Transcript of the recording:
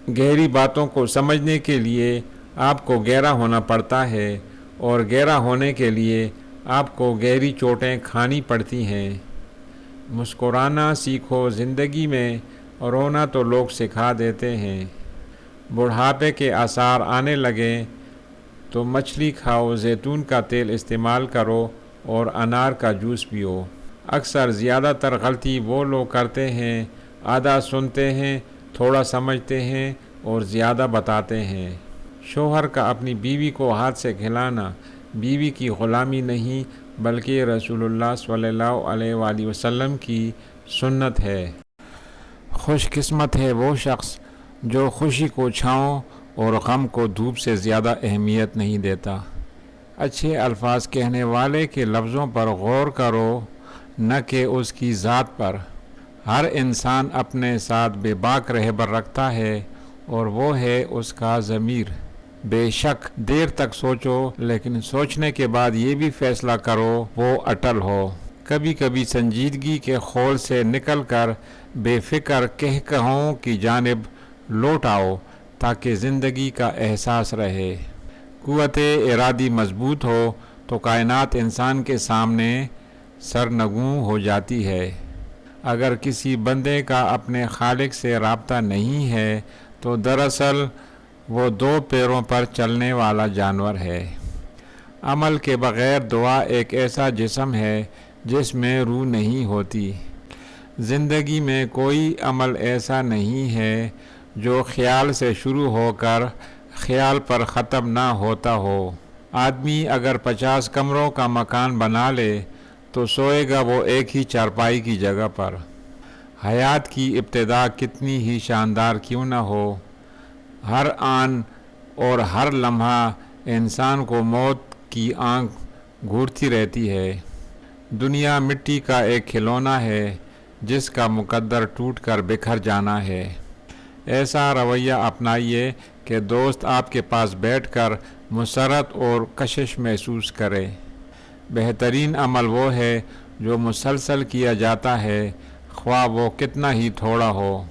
گہری باتوں کو سمجھنے کے لیے آپ کو گہرا ہونا پڑتا ہے، اور گہرا ہونے کے لیے آپ کو گہری چوٹیں کھانی پڑتی ہیں۔ مسکرانا سیکھو زندگی میں، رونا تو لوگ سکھا دیتے ہیں۔ بڑھاپے کے آثار آنے لگیں تو مچھلی کھاؤ، زیتون کا تیل استعمال کرو اور انار کا جوس پیو۔ اکثر زیادہ تر غلطی وہ لوگ کرتے ہیں، آدھا سنتے ہیں، تھوڑا سمجھتے ہیں اور زیادہ بتاتے ہیں۔ شوہر کا اپنی بیوی کو ہاتھ سے کھلانا بیوی کی غلامی نہیں بلکہ رسول اللہ صلی اللہ علیہ وآلہ وسلم کی سنت ہے۔ خوش قسمت ہے وہ شخص جو خوشی کو چھاؤں اور غم کو دھوپ سے زیادہ اہمیت نہیں دیتا۔ اچھے الفاظ کہنے والے کے لفظوں پر غور کرو، نہ کہ اس کی ذات پر۔ ہر انسان اپنے ساتھ بے باک رہبر رکھتا ہے اور وہ ہے اس کا ضمیر۔ بے شک دیر تک سوچو، لیکن سوچنے کے بعد یہ بھی فیصلہ کرو وہ اٹل ہو۔ کبھی کبھی سنجیدگی کے خول سے نکل کر بے فکر کہوں کی جانب لوٹ آؤ تاکہ زندگی کا احساس رہے۔ قوت ارادی مضبوط ہو تو کائنات انسان کے سامنے سرنگوں ہو جاتی ہے۔ اگر کسی بندے کا اپنے خالق سے رابطہ نہیں ہے تو دراصل وہ دو پیروں پر چلنے والا جانور ہے۔ عمل کے بغیر دعا ایک ایسا جسم ہے جس میں روح نہیں ہوتی۔ زندگی میں کوئی عمل ایسا نہیں ہے جو خیال سے شروع ہو کر خیال پر ختم نہ ہوتا ہو۔ آدمی اگر 50 کمروں کا مکان بنا لے تو سوئے گا وہ ایک ہی چارپائی کی جگہ پر۔ حیات کی ابتدا کتنی ہی شاندار کیوں نہ ہو، ہر آن اور ہر لمحہ انسان کو موت کی آنکھ گھورتی رہتی ہے۔ دنیا مٹی کا ایک کھلونا ہے جس کا مقدر ٹوٹ کر بکھر جانا ہے۔ ایسا رویہ اپنائیے کہ دوست آپ کے پاس بیٹھ کر مسرت اور کشش محسوس کرے۔ بہترین عمل وہ ہے جو مسلسل کیا جاتا ہے، خواہ وہ کتنا ہی تھوڑا ہو۔